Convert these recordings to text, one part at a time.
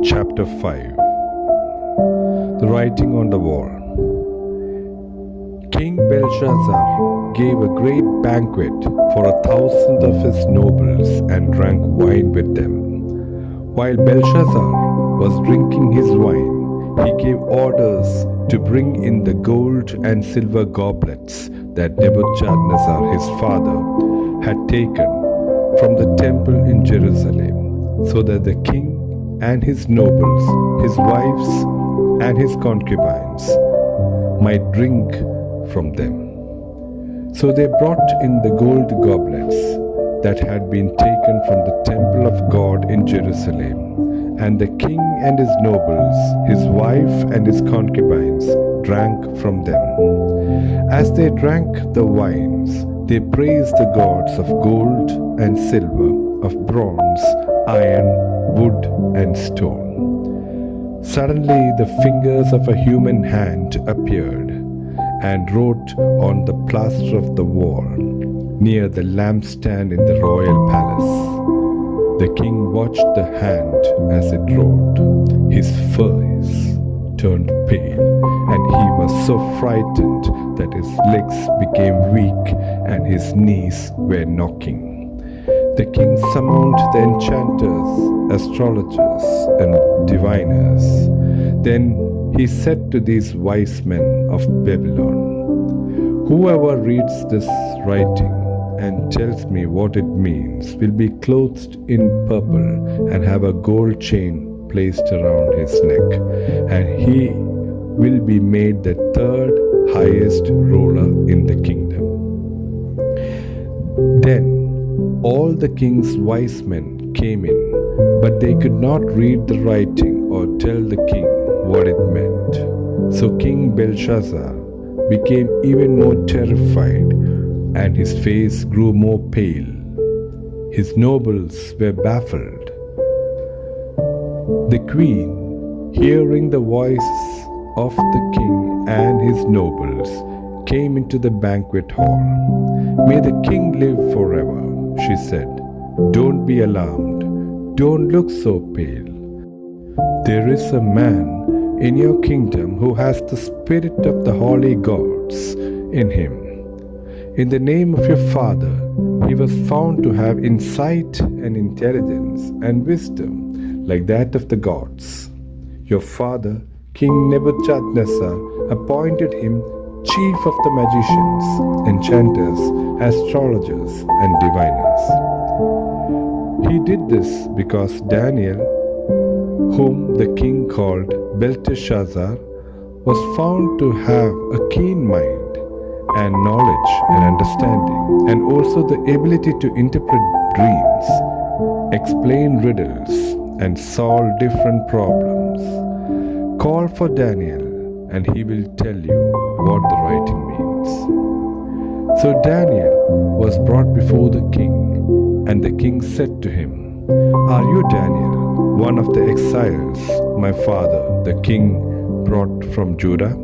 Chapter 5. The Writing on the Wall. King Belshazzar gave a great banquet for 1,000 of his nobles and drank wine with them. While Belshazzar was drinking his wine, he gave orders to bring in the gold and silver goblets that Nebuchadnezzar his father had taken from the temple in Jerusalem, so that the king and his nobles, his wives, and his concubines might drink from them. So they brought in the gold goblets that had been taken from the temple of God in Jerusalem, and the king and his nobles, his wife and his concubines drank from them. As they drank the wines, they praised the gods of gold and silver, of bronze, iron, wood, and stone. Suddenly the fingers of a human hand appeared and wrote on the plaster of the wall near the lampstand in the royal palace. The king watched the hand as it wrote. His face turned pale, and he was so frightened that his legs became weak and his knees were knocking. The king summoned the enchanters, astrologers, and diviners. Then he said to these wise men of Babylon, "Whoever reads this writing and tells me what it means will be clothed in purple and have a gold chain placed around his neck, and he will be made the third highest ruler in the kingdom." Then all the king's wise men came in, but they could not read the writing or tell the king what it meant. So King Belshazzar became even more terrified, and his face grew more pale. His nobles were baffled. The queen, hearing the voices of the king and his nobles, came into the banquet hall. "May the king live forever," she said. "Don't be alarmed. Don't look so pale. There is a man in your kingdom who has the spirit of the holy gods in him. In the name of your father, he was found to have insight and intelligence and wisdom like that of the gods. Your father, King Nebuchadnezzar, appointed him chief of the magicians, enchanters, astrologers, and diviners. He did this because Daniel, whom the king called Belteshazzar, was found to have a keen mind and knowledge and understanding, and also the ability to interpret dreams, explain riddles, and solve different problems. Call for Daniel, and he will tell you what the writing means." So Daniel was brought before the king, and the king said to him, "Are you Daniel, one of the exiles my father, the king, brought from Judah?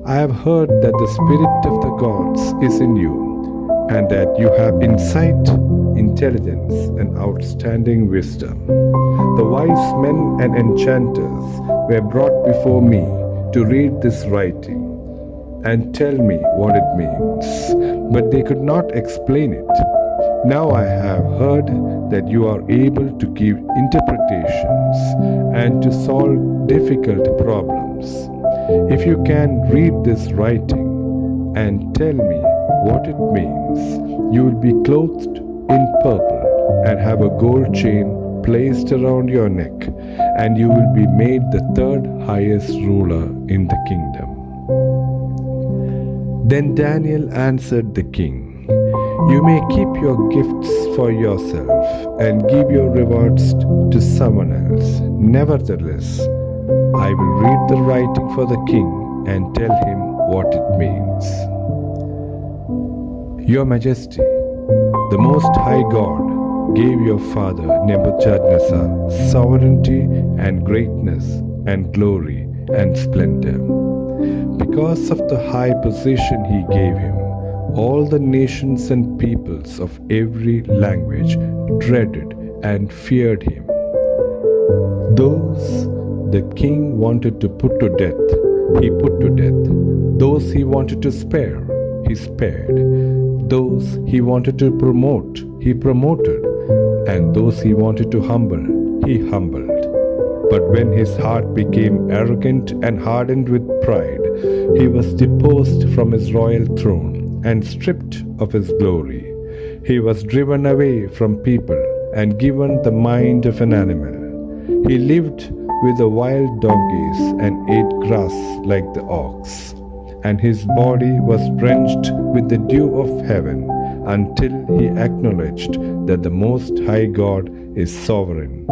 I have heard that the spirit of the gods is in you, and that you have insight, intelligence, and outstanding wisdom. The wise men and enchanters were brought before me to read this writing and tell me what it means, but they could not explain it. Now I have heard that you are able to give interpretations and to solve difficult problems. If you can read this writing and tell me what it means, you will be clothed in purple and have a gold chain placed around your neck, and you will be made the third highest ruler in the kingdom." Then Daniel answered the king, "You may keep your gifts for yourself and give your rewards to someone else. Nevertheless, I will read the writing for the king and tell him what it means. Your Majesty, the Most High God gave your father Nebuchadnezzar sovereignty and greatness and glory and splendor. Because of the high position he gave him, all the nations and peoples of every language dreaded and feared him. Those the king wanted to put to death, he put to death. Those he wanted to spare, he spared. Those he wanted to promote, he promoted. And those he wanted to humble, he humbled. But when his heart became arrogant and hardened with pride, he was deposed from his royal throne and stripped of his glory. He was driven away from people and given the mind of an animal. He lived with the wild donkeys and ate grass like the ox. And his body was drenched with the dew of heaven until he acknowledged that the Most High God is sovereign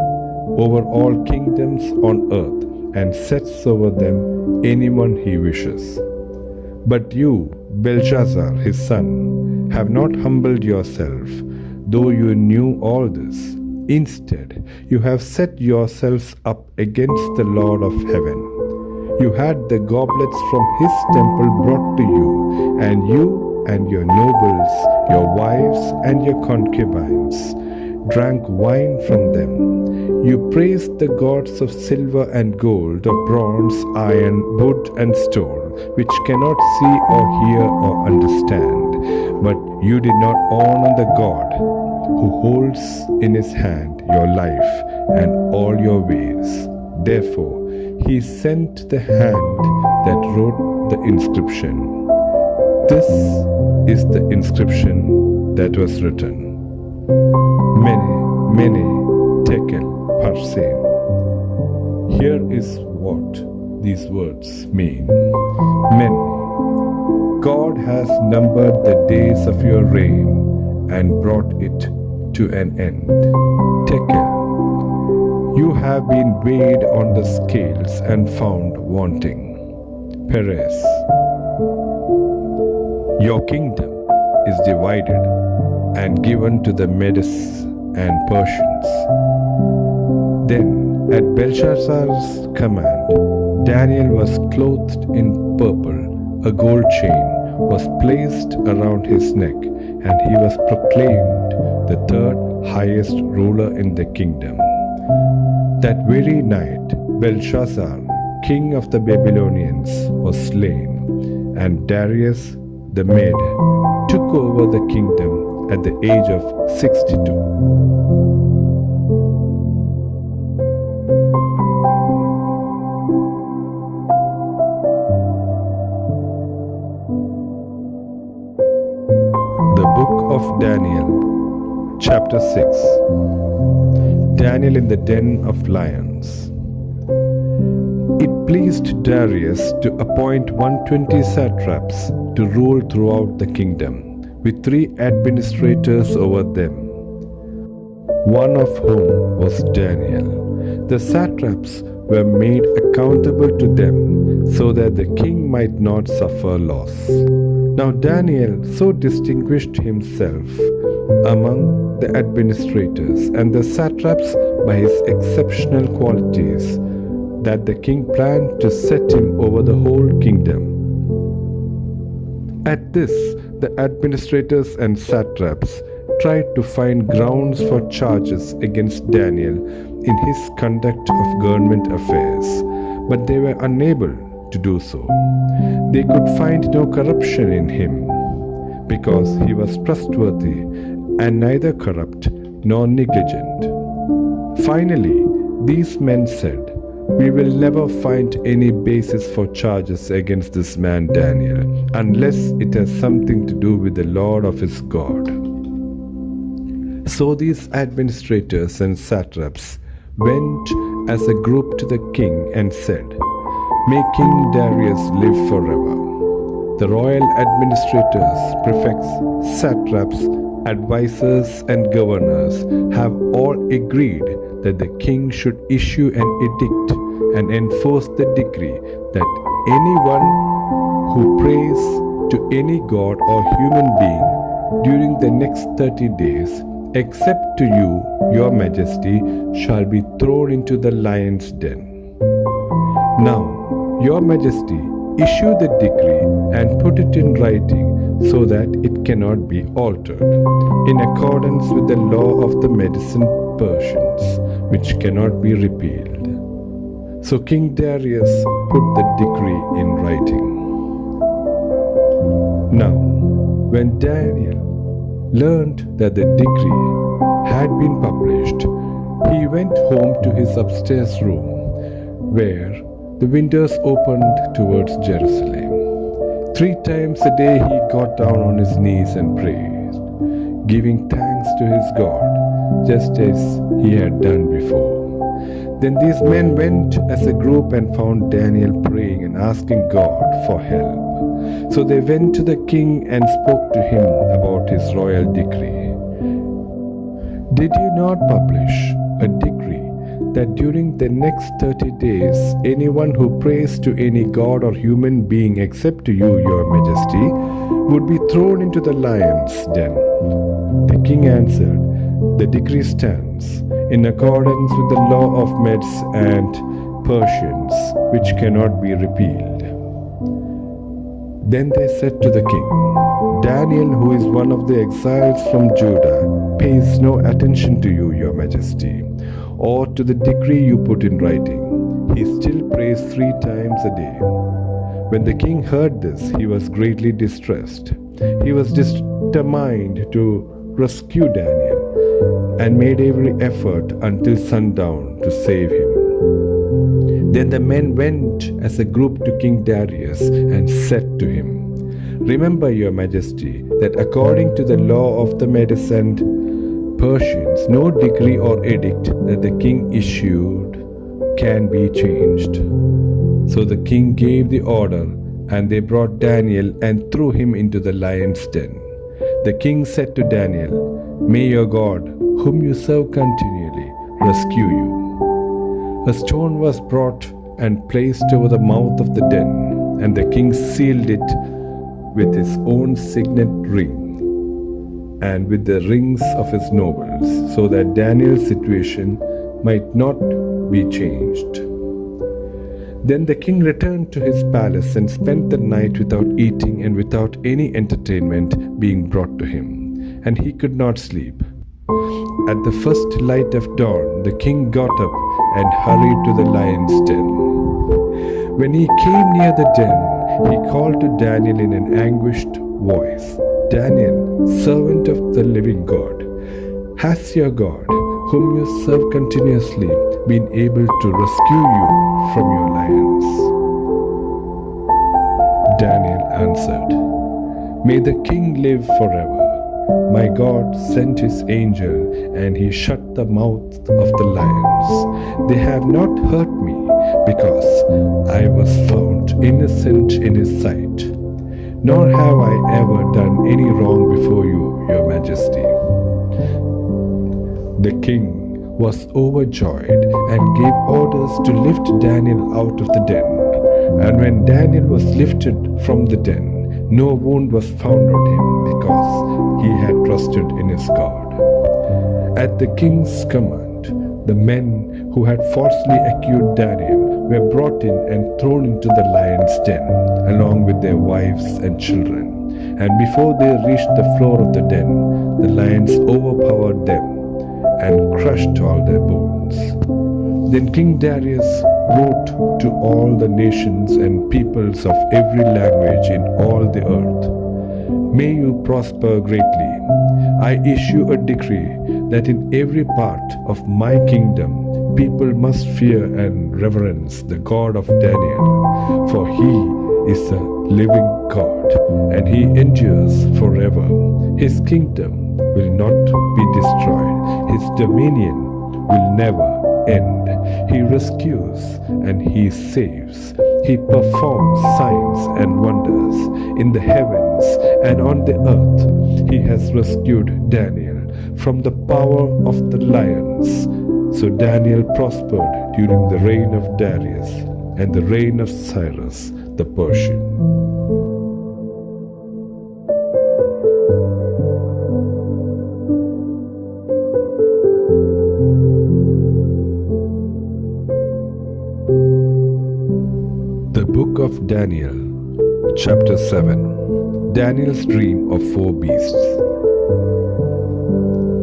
over all kingdoms on earth and sets over them anyone he wishes. But you, Belshazzar, his son, have not humbled yourself, though you knew all this. Instead, you have set yourselves up against the Lord of heaven. You had the goblets from his temple brought to you and your nobles, your wives and your concubines drank wine from them. You praised the gods of silver and gold, of bronze, iron, wood and stone, which cannot see or hear or understand. But you did not honor the God who holds in his hand your life and all your ways. Therefore, he sent the hand that wrote the inscription. This is the inscription that was written. Mene, Mene, Tekel, Parsin. Here is what these words mean. Mene, God has numbered the days of your reign and brought it to an end. Tekel, you have been weighed on the scales and found wanting. Perez, your kingdom is divided and given to the Medes and Persians. Then, at Belshazzar's command, Daniel was clothed in purple. A gold chain was placed around his neck, and he was proclaimed the third highest ruler in the kingdom. That very night, Belshazzar, king of the Babylonians, was slain, and Darius the Mede took over the kingdom at the age of 62. The Book of Daniel, Chapter 6. Daniel in the den of lions. It pleased Darius to appoint 120 satraps to rule throughout the kingdom, with 3 administrators over them, one of whom was Daniel. The satraps were made accountable to them so that the king might not suffer loss. Now Daniel so distinguished himself among the administrators and the satraps by his exceptional qualities that the king planned to set him over the whole kingdom. At this, the administrators and satraps tried to find grounds for charges against Daniel in his conduct of government affairs, but they were unable to do so. They could find no corruption in him, because he was trustworthy and neither corrupt nor negligent. Finally, these men said, "We will never find any basis for charges against this man Daniel, unless it has something to do with the Lord of his God." So these administrators and satraps went as a group to the king and said, "May King Darius live forever." The royal administrators, prefects, satraps, advisors, and governors have all agreed that the king should issue an edict and enforce the decree that anyone who prays to any god or human being during the next 30 days, except to you, your majesty, shall be thrown into the lion's den. Now, your majesty, issue the decree and put it in writing so that it cannot be altered, in accordance with the law of the Medes and Persians, which cannot be repealed. So King Darius put the decree in writing. Now, when Daniel learned that the decree had been published, he went home to his upstairs room, where the windows opened towards Jerusalem. 3 times a day he got down on his knees and prayed, giving thanks to his God, just as he had done before. Then these men went as a group and found Daniel praying and asking God for help. So they went to the king and spoke to him about his royal decree. Did you not publish a decree that during the next 30 days anyone who prays to any god or human being except to you, your majesty, would be thrown into the lion's den? The king answered, the decree stands in accordance with the law of Medes and Persians, which cannot be repealed. Then they said to the king, Daniel, who is one of the exiles from Judah, pays no attention to you, your majesty, or to the decree you put in writing. He still prays 3 times a day. When the king heard this, he was greatly distressed. He was determined to rescue Daniel and made every effort until sundown to save him. Then the men went as a group to King Darius and said to him, remember, your majesty, that according to the law of the Medes and Persians, no decree or edict that the king issued can be changed. So the king gave the order, and they brought Daniel and threw him into the lion's den. The king said to Daniel, may your God, whom you serve continually, rescue you. A stone was brought and placed over the mouth of the den, and the king sealed it with his own signet ring and with the rings of his nobles, so that Daniel's situation might not be changed. Then the king returned to his palace and spent the night without eating and without any entertainment being brought to him, and he could not sleep. At the first light of dawn, the king got up and hurried to the lion's den. When he came near the den, he called to Daniel in an anguished voice, Daniel, servant of the living God, has your God, whom you serve continuously, been able to rescue you from your lions? Daniel answered, may the king live forever. My God sent his angel, and he shut the mouth of the lions. They have not hurt me, because I was found innocent in his sight. Nor have I ever done any wrong before you, your majesty. The king was overjoyed and gave orders to lift Daniel out of the den. And when Daniel was lifted from the den, no wound was found on him, because he had trusted in his God. At the king's command, the men who had falsely accused Daniel were brought in and thrown into the lion's den, along with their wives and children. And before they reached the floor of the den, the lions overpowered them and crushed all their bones. Then King Darius wrote to all the nations and peoples of every language in all the earth, may you prosper greatly. I issue a decree that in every part of my kingdom people must fear and reverence the God of Daniel, for he is a living God, and he endures forever. His kingdom will not be destroyed. His dominion will never end. He rescues and he saves. He performs signs and wonders in the heavens and on the earth. He has rescued Daniel from the power of the lions. So Daniel prospered during the reign of Darius and the reign of Cyrus the Persian. The Book of Daniel, Chapter 7. Daniel's Dream of 4 Beasts.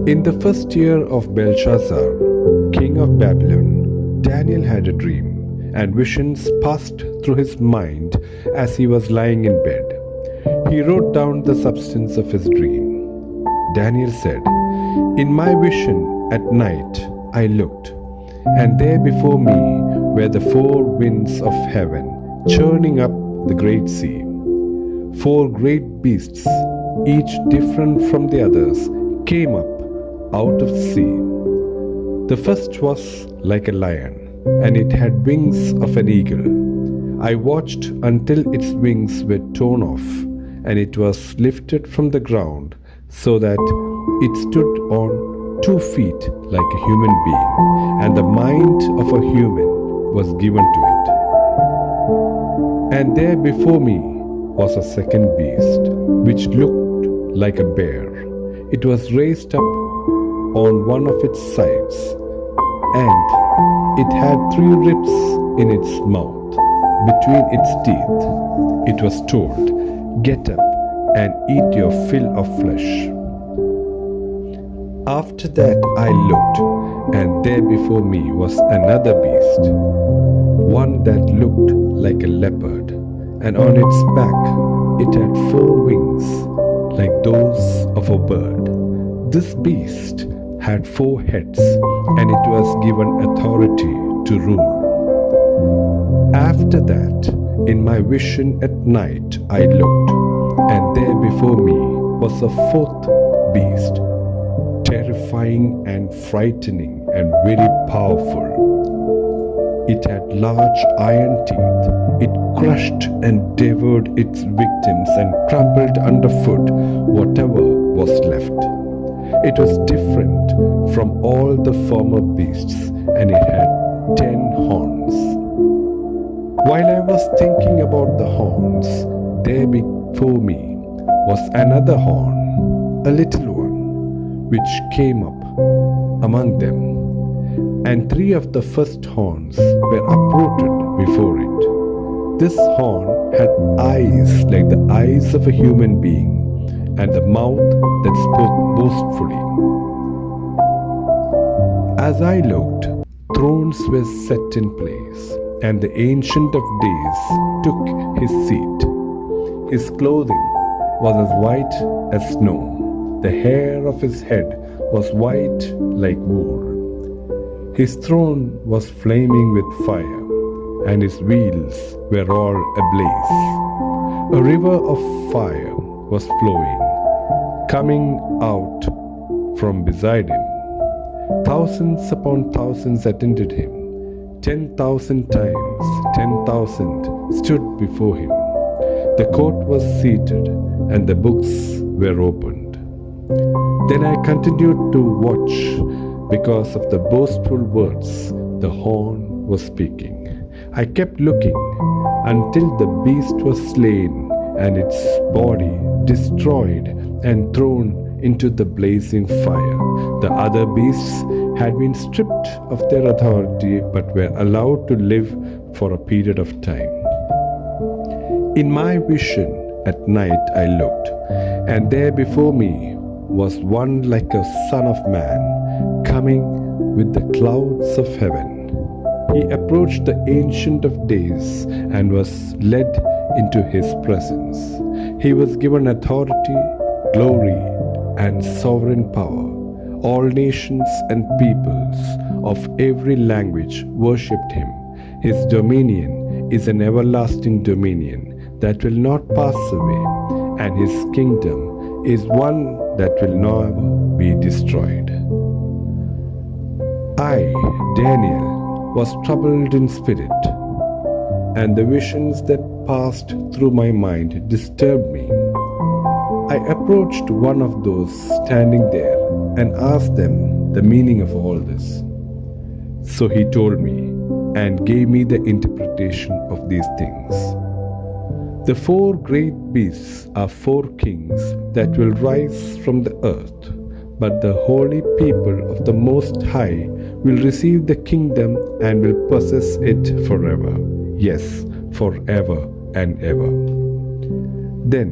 In the first year of Belshazzar, king of Babylon, Daniel had a dream, and visions passed through his mind as he was lying in bed. He wrote down the substance of his dream. Daniel said, "In my vision at night I looked, and there before me were the four winds of heaven, churning up the great sea. Four great beasts, each different from the others, came up out of the sea. The first was like a lion, and it had wings of an eagle. I watched until its wings were torn off, and it was lifted from the ground so that it stood on 2 feet like a human being, and the mind of a human was given to it. And there before me was a second beast, which looked like a bear. It was raised up on one of its sides, and it had 3 ribs in its mouth. Between its teeth it was told, 'Get up and eat your fill of flesh.' After that I looked, and there before me was another beast, one that looked like a leopard, and on its back it had 4 wings like those of a bird. This beast had 4 heads, and it was given authority to rule. After that, in my vision at night I looked, and there before me was a 4th beast, terrifying and frightening and very powerful. It had large iron teeth. It crushed and devoured its victims and trampled underfoot whatever was left. It was different from all the former beasts, and it had 10 horns. While I was thinking about the horns, there before me was another horn, a little one, which came up among them, and 3 of the first horns were uprooted before it. This horn had eyes like the eyes of a human being, and the mouth that spoke boastfully. As I looked, thrones were set in place, and the Ancient of Days took his seat. His clothing was as white as snow. The hair of his head was white like wool. His throne was flaming with fire, and his wheels were all ablaze. A river of fire was flowing, coming out from beside him. Thousands upon thousands attended him. 10,000 times 10,000 stood before him. The court was seated, and the books were opened. Then I continued to watch because of the boastful words the horn was speaking. I kept looking until the beast was slain and its body destroyed and thrown into the blazing fire. The other beasts had been stripped of their authority but were allowed to live for a period of time. In my vision at night I looked, and there before me was one like a son of man, coming with the clouds of heaven. He approached the Ancient of Days and was led into his presence. He was given authority, glory, and sovereign power. All nations and peoples of every language worshipped him. His dominion is an everlasting dominion that will not pass away, and his kingdom is one that will never be destroyed. I, Daniel, was troubled in spirit, and the visions that passed through my mind disturbed me. I approached one of those standing there and asked them the meaning of all this. So he told me and gave me the interpretation of these things. The 4 great beasts are 4 kings that will rise from the earth, but the holy people of the Most High will receive the kingdom and will possess it forever. Yes, forever and ever. Then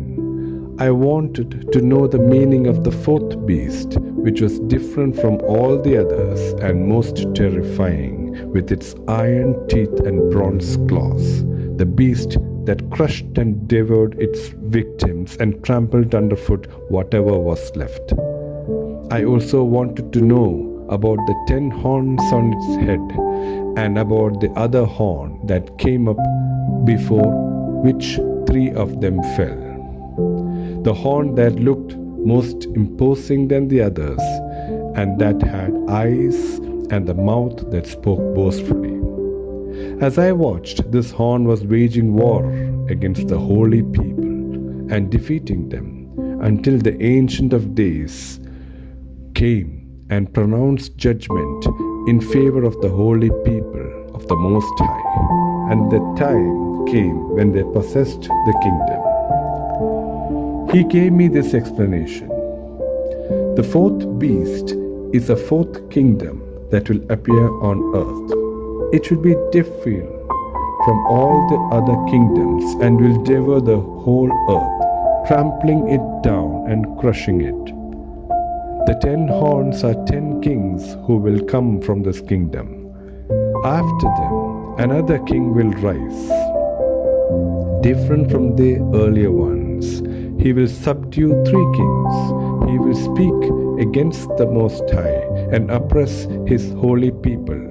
I wanted to know the meaning of the fourth beast, which was different from all the others and most terrifying, with its iron teeth and bronze claws. The beast that crushed and devoured its victims and trampled underfoot whatever was left. I also wanted to know about the 10 horns on its head and about the other horn that came up before which 3 of them fell. The horn that looked most imposing than the others, and that had eyes and the mouth that spoke boastfully. As I watched, this horn was waging war against the holy people and defeating them until the Ancient of Days came and pronounced judgment in favor of the holy people of the Most High. And the time came when they possessed the kingdom. He gave me this explanation. The fourth beast is a fourth kingdom that will appear on earth. It will be different from all the other kingdoms and will devour the whole earth, trampling it down and crushing it. The 10 horns are 10 kings who will come from this kingdom. After them, another king will rise, different from the earlier ones. He will subdue 3 kings. He will speak against the Most High and oppress his holy people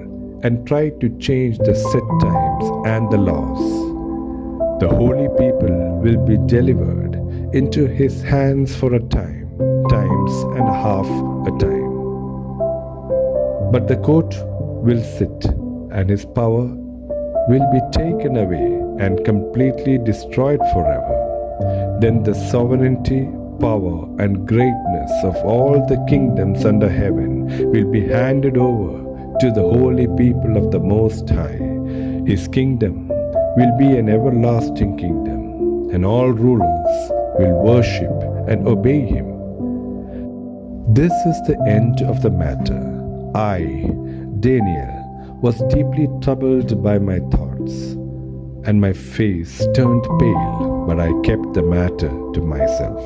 and try to change the set times and the laws. The holy people will be delivered into his hands for a times and half a time. But the court will sit, and his power will be taken away and completely destroyed forever. Then the sovereignty, power, and greatness of all the kingdoms under heaven will be handed over to the holy people of the Most High. His kingdom will be an everlasting kingdom, and all rulers will worship and obey him. This is the end of the matter. I, Daniel, was deeply troubled by my thoughts, and my face turned pale, but I kept the matter to myself.